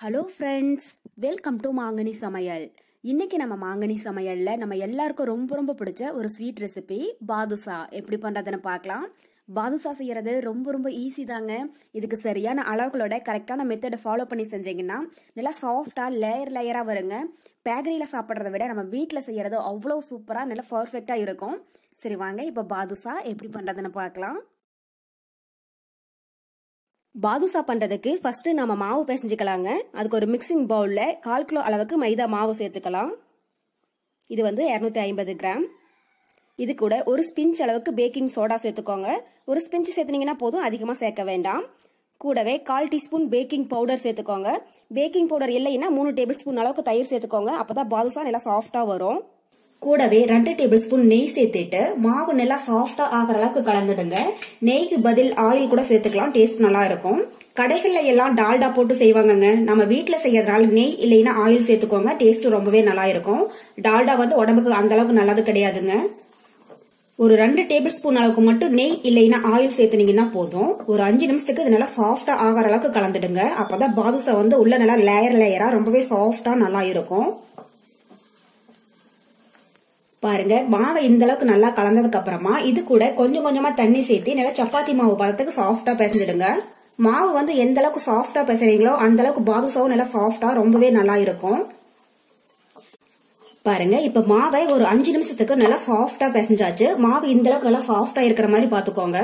Hello friends, welcome to மாங்கனி சமையல். இன்னைக்கு நம்ம மாங்கனி சமையல்ல நம்ம எல்லாருக்கும் ரொம்ப ரொம்ப பிடிச்ச ஒரு ஸ்வீட் ரெசிபி பாதுஷா எப்படி பண்றதுன்னு பார்க்கலாம். பாதுஷா செய்யறது ரொம்ப ரொம்ப ஈஸி தாங்க. இதுக்கு சரியான அளவுகளோட கரெக்டான மெத்தடை ஃபாலோ பண்ணி செஞ்சீங்கன்னா நல்லா சாஃப்டா லேயர் லேயரா வருங்க. பேக்கரியில சாப்பிட்றத விட நம்ம வீட்டில் செய்யறது அவ்வளோ சூப்பரா நல்லா பர்ஃபெக்டா இருக்கும். சரி வாங்க இப்போ பாதுஷா எப்படி பண்றதுன்னு பார்க்கலாம். பாதுஷா பண்றதுக்கு ஃபர்ஸ்ட் நம்ம மாவு பிசைஞ்சுக்கலாங்க. அதுக்கு ஒரு மிக்சிங் பவுல்ல 1/4 கிலோ அளவுக்கு மைதா மாவு சேர்த்துக்கலாம். இது 250 கிராம். இது கூட ஒரு ஸ்பிஞ்ச் அளவுக்கு பேக்கிங் சோடா சேர்த்துக்கோங்க. ஒரு ஸ்பிஞ்ச் சேர்த்துனீங்கன்னா போதும், அதிகமா சேர்க்க வேண்டாம். கூடவே 1/4 டீஸ்பூன் பேக்கிங் பவுடர் சேர்த்துக்கோங்க. பேக்கிங் பவுடர் இல்லைன்னா 3 டேபிள் ஸ்பூன் அளவுக்கு தயிர் சேர்த்துக்கோங்க. அப்பதான் பாதுஷா நல்லா சாஃப்டா வரும். கூடவே 2 டேபிள் ஸ்பூன் நெய் சேர்த்துட்டு மாவு நல்லா சாஃப்டா ஆகிற அளவுக்கு கலந்துடுங்க. நெய்க்கு பதில் ஆயில் கூட சேர்த்துக்கலாம், டேஸ்ட் நல்லா இருக்கும். கடைகள்ல எல்லாம் டால்டா போட்டு செய்வாங்கங்க. நம்ம வீட்டுல செய்யறதுனால நெய் இல்லைன்னா ஆயில் சேர்த்துக்கோங்க, டேஸ்ட் ரொம்பவே நல்லா இருக்கும். டால்டா உடம்புக்கு அந்த அளவுக்கு நல்லது கிடையாதுங்க. ஒரு 2 டேபிள் ஸ்பூன் அளவுக்கு மட்டும் நெய் இல்லைன்னா ஆயில் சேர்த்துனீங்கன்னா போதும். ஒரு 5 நிமிஷத்துக்கு இது நல்லா சாஃப்டா ஆகிற அளவுக்கு கலந்துடுங்க. அப்பதான் பாதுஷா உள்ள நல்லா லேயர் லேயரா ரொம்பவே சாஃப்டா நல்லா இருக்கும். பாருங்க, மாவை இந்த அளவுக்கு நல்லா கலந்ததுக்கு அப்புறமா இது கூட கொஞ்சம் கொஞ்சமா தண்ணி சேர்த்து நல்லா சப்பாத்தி மாவு பதத்துக்கு சாஃப்டா பிசைஞ்சிடுங்க. மாவு எந்த அளவுக்கு சாஃப்டா பிசைறீங்களோ அந்த அளவுக்கு பாதுஷாவும் நல்லா சாஃப்டா ரொம்பவே நல்லா இருக்கும். பாருங்க, இப்ப மாவை ஒரு 5 நிமிஷத்துக்கு நல்லா சாஃப்டா பிசைஞ்சாச்சு. மாவு இந்த அளவுக்கு நல்லா சாஃப்டா இருக்கிற மாதிரி பாத்துக்கோங்க.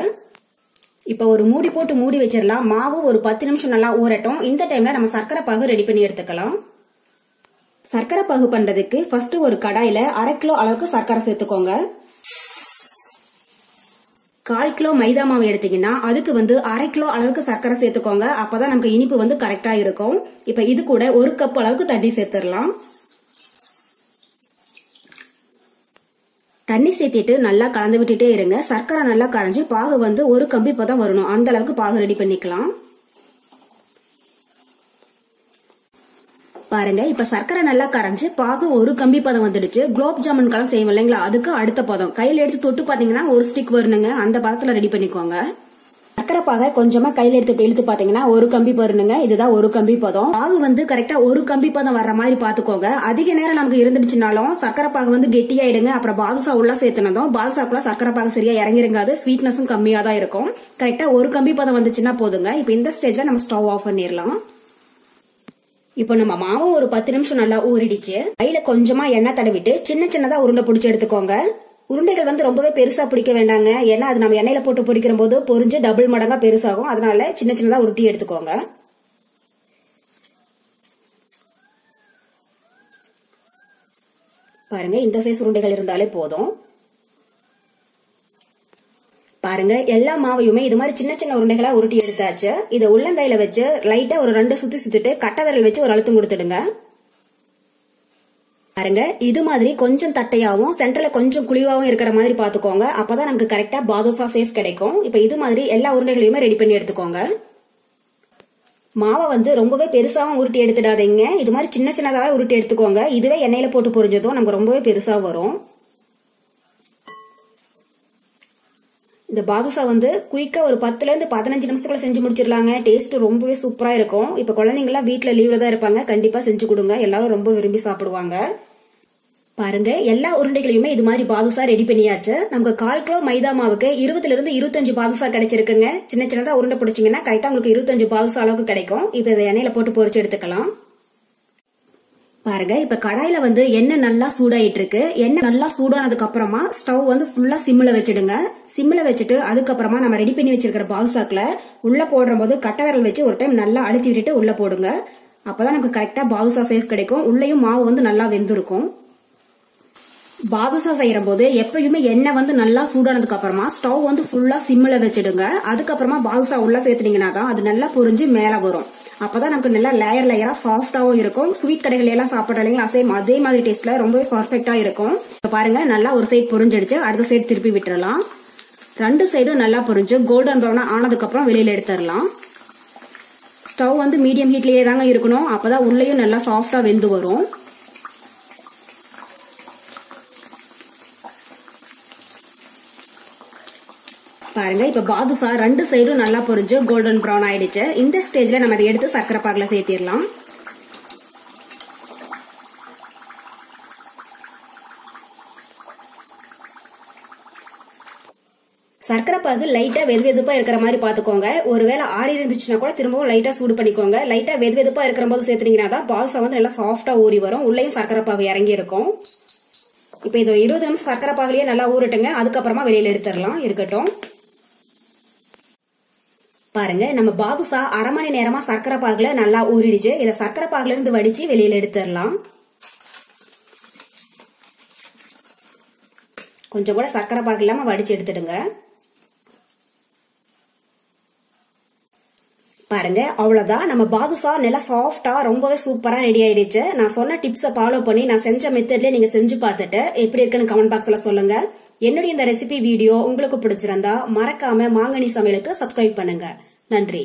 இப்ப ஒரு மூடி போட்டு மூடி வச்சிடலாம். மாவு ஒரு 10 நிமிஷம் நல்லா ஊறட்டும். இந்த டைம்ல நம்ம சர்க்கரை பாகு ரெடி பண்ணி எடுத்துக்கலாம். சர்க்கரை பாகு பண்றதுக்கு ஃபர்ஸ்ட் ஒரு கடாயில 1/2 கிலோ அளவுக்கு சர்க்கரை சேர்த்துக்கோங்க. 1/4 கிலோ மைதா மாவு எடுத்தீங்கன்னா அதுக்கு 1/2 கிலோ அளவுக்கு சர்க்கரை சேர்த்துக்கோங்க. அப்பதான் நமக்கு இனிப்பு கரெக்டா இருக்கும். இப்ப இது கூட 1 கப் அளவுக்கு தண்ணி சேர்த்துடலாம். தண்ணி சேர்த்திட்டு நல்லா கலந்து விட்டுட்டே இருங்க. சர்க்கரை நல்லா கரைஞ்சி பாகு ஒரு கம்பி பதம் வரணும். அந்த அளவுக்கு பாகு ரெடி பண்ணிக்கலாம். பாருங்க, இப்ப சர்க்கரை நல்லா கரைஞ்சு பாகு ஒரு கம்பி பதம் வந்துடுச்சு. குலோப் ஜாமுன் கலம் செய்வோம் இல்லைங்களா, அதுக்கு அடுத்த பதம். கையில எடுத்து தொட்டு பாத்தீங்கன்னா ஒரு ஸ்டிக் வரணுங்க. அந்த பதத்துல ரெடி பண்ணிக்கோங்க. சர்க்கரை பாகை கொஞ்சமா கையில எடுத்து இழுத்து பாத்தீங்கன்னா ஒரு கம்பி வரணுங்க. இதுதான் ஒரு கம்பி பதம். பாகு கரெக்டா ஒரு கம்பி பதம் வர்ற மாதிரி பாத்துக்கோங்க. அதிக நேரம் நமக்கு இருந்துச்சுனாலும் சர்க்கரை பாகு கெட்டியாயிடுங்க. அப்புறம் பாதுஷா உள்ள சேர்த்துனதும் பாதுஷாக்குள்ள சர்க்கரை பாகு சரியா இறங்கிருங்காது. ஸ்வீட்னஸும் கம்மியா தான் இருக்கும். கரெக்டா ஒரு கம்பி பதம் வந்துச்சுன்னா போதுங்க. இப்ப இந்த ஸ்டேஜ்ல நம்ம ஸ்டவ் ஆஃப் பண்ணிடலாம். இப்போ நம்ம மாவு ஒரு 10 நிமிஷம் நல்லா ஊறிடுச்சு. கையில கொஞ்சமா எண்ணெய் தடவிட்டு சின்ன சின்னதா உருண்டை பிடிச்சி எடுத்துக்கோங்க. உருண்டைகள் ரொம்பவே பெருசா பிடிக்க வேண்டாங்க. ஏன்னா அது நம்ம எண்ணெயில போட்டு பொரிக்கிற போது பொரிஞ்சு டபுள் மடங்கா பெருசாகும். அதனால சின்ன சின்னதா உருட்டி எடுத்துக்கோங்க. பாருங்க, இந்த சைஸ் உருண்டைகள் இருந்தாலே போதும். பாருங்க, எல்லா மாவையுமே இது மாதிரி சின்ன சின்ன உருண்டைகளா உருட்டி எடுத்தாச்சு. இதை உள்ளங்கையில வச்சு லைட்டா ஒரு 2 சுத்தி சுத்திட்டு கட்டை விரல் வச்சு ஒரு அழுத்தம் கொடுத்துடுங்க. பாருங்க, இது மாதிரி கொஞ்சம் தட்டையாவும் சென்டர்ல கொஞ்சம் குழிவாவும் இருக்கிற மாதிரி பாத்துக்கோங்க. அப்பதான் நமக்கு கரெக்டா பாதுஷா சேஃப் கிடைக்கும். இப்ப இது மாதிரி எல்லா உருண்டைகளையுமே ரெடி பண்ணி எடுத்துக்கோங்க. மாவை ரொம்பவே பெருசாவும் உருட்டி எடுத்துடாதீங்க. இது மாதிரி சின்ன சின்னதாவே உருட்டி எடுத்துக்கோங்க. இதுவே எண்ணெயில போட்டு பொரிஞ்சதும் நமக்கு ரொம்பவே பெருசா வரும். இந்த பாதுஷா குயிக்கா ஒரு 10ல இருந்து 15 நிமிஷத்துக்குள்ள செஞ்சு முடிச்சிடலாங்க. டேஸ்ட் ரொம்பவே சூப்பரா இருக்கும். இப்ப குழந்தைங்க எல்லாம் வீட்டுல லீவ்ல தான் இருப்பாங்க. கண்டிப்பா செஞ்சு கொடுங்க. எல்லாரும் ரொம்ப விரும்பி சாப்பிடுவாங்க. பாருங்க, எல்லா உருண்டைகளையுமே இது மாதிரி பாதுஷா ரெடி பண்ணியாச்சு. நமக்கு 1/4 கிலோ மைதா மாவுக்கு 20ல இருந்து 25 பாதுஷா கிடைச்சிருக்குங்க. சின்ன சின்னதா உருண்டை பிடிச்சிங்கன்னா கரெக்டா உங்களுக்கு 25 பாதுஷா அளவுக்கு கிடைக்கும். இப்ப இதை எண்ணெயில போட்டு பொரிச்சு எடுத்துக்கலாம். பாருங்க, இப்ப கடாயில எண்ணெய் நல்லா சூடாயிட்டு இருக்கு. எண்ணெய் நல்லா சூடானதுக்கு அப்புறமா ஸ்டவ் ஃபுல்லா சிம்ல வச்சிடுங்க. சிம்ல வச்சுட்டு அதுக்கப்புறமா நம்ம ரெடி பண்ணி வச்சிருக்கிற பாதுஷாக்களை உள்ள போடுற போது கட்டை விரல் வச்சு ஒரு டைம் நல்லா அழுத்தி விட்டுட்டு உள்ள போடுங்க. அப்பதான் நமக்கு கரெக்டா பாதுஷா சேஃப் கிடைக்கும். உள்ளேயும் மாவு நல்லா வெந்திருக்கும். பாதுஷா செய்யற போது எப்பயுமே எண்ணெய் நல்லா சூடானதுக்கு அப்புறமா ஸ்டவ் ஃபுல்லா சிம்ல வச்சிடுங்க. அதுக்கப்புறமா பாதுஷா உள்ள சேர்த்துனீங்கன்னா தான் அது நல்லா பொரிஞ்சு மேல வரும். அப்பதான் நமக்கு நல்லா லேயர் லேயரா சாஃப்டாவும் இருக்கும். ஸ்வீட் கடைகள் எல்லாம் சாப்பிட்றீங்களா, அதே மாதிரி டேஸ்ட்ல ரொம்பவே பர்ஃபெக்டா இருக்கும். இப்ப பாருங்க, நல்லா ஒரு சைடு பொரிஞ்சிடுச்சு. அடுத்த சைடு திருப்பி விட்டுறலாம். 2 சைடும் நல்லா பொரிஞ்சு கோல்டன் ப்ரௌனா ஆனதுக்கு அப்புறம் வெளியில எடுத்துடலாம். ஸ்டவ் மீடியம் ஹீட்லயே தாங்க இருக்கணும். அப்பதான் உள்ளேயும் நல்லா சாஃப்டா வெந்து வரும். பாருங்க, இப்ப பாதுஷா 2 சைடும் நல்லா பொரிஞ்சு கோல்டன் ப்ரௌன் ஆயிடுச்சு. இந்த ஸ்டேஜ்ல நம்ம அதை எடுத்து சர்க்கரை பாகுல சேர்த்திடலாம். சர்க்கரை பாகு லைட்டா வெதுவெதுப்பா இருக்கிற மாதிரி பாத்துக்கோங்க. ஒருவேளை ஆறி இருந்துச்சுன்னா கூட திரும்பவும் லைட்டா சூடு பண்ணிக்கோங்க. லைட்டா வெதுவெதுப்பா இருக்கிற போது சேர்த்துனீங்கன்னா தான் பாதுஷா வந்து நல்லா சாஃப்டா ஊறி வரும். உள்ளேயும் சர்க்கரை பாகு இறங்கி இருக்கும். இப்ப இது 20 நிமிஷம் சர்க்கரை பாகுலயே நல்லா ஊறட்டுங்க. அதுக்கப்புறமா வெளியில எடுத்துடலாம். இருக்கட்டும். பாருங்க, நம்ம பாதுஷா அரை மணி நேரமா சர்க்கரை பாகுல நல்லா ஊறிடுச்சு. இதை சர்க்கரை பாகுல இருந்து வடிச்சு வெளியில எடுத்துடலாம். கொஞ்சம் கூட சர்க்கரை பாகு இல்லாம வடிச்சு எடுத்துடுங்க. பாருங்க, அவ்வளவுதான். நம்ம பாதுஷா நல்லா சாஃப்டா ரொம்பவே சூப்பரா ரெடி ஆயிடுச்சு. நான் சொன்ன டிப்ஸை ஃபாலோ பண்ணி நான் செஞ்ச மெத்தட்ல நீங்க செஞ்சு பார்த்துட்டு எப்படி இருக்குன்னு கமெண்ட் பாக்ஸ்ல சொல்லுங்க. என்னுடைய இந்த ரெசிபி வீடியோ உங்களுக்கு பிடிச்சிருந்தா மறக்காம மாங்கனி சமையலுக்கு சப்ஸ்கிரைப் பண்ணுங்க. நன்றி.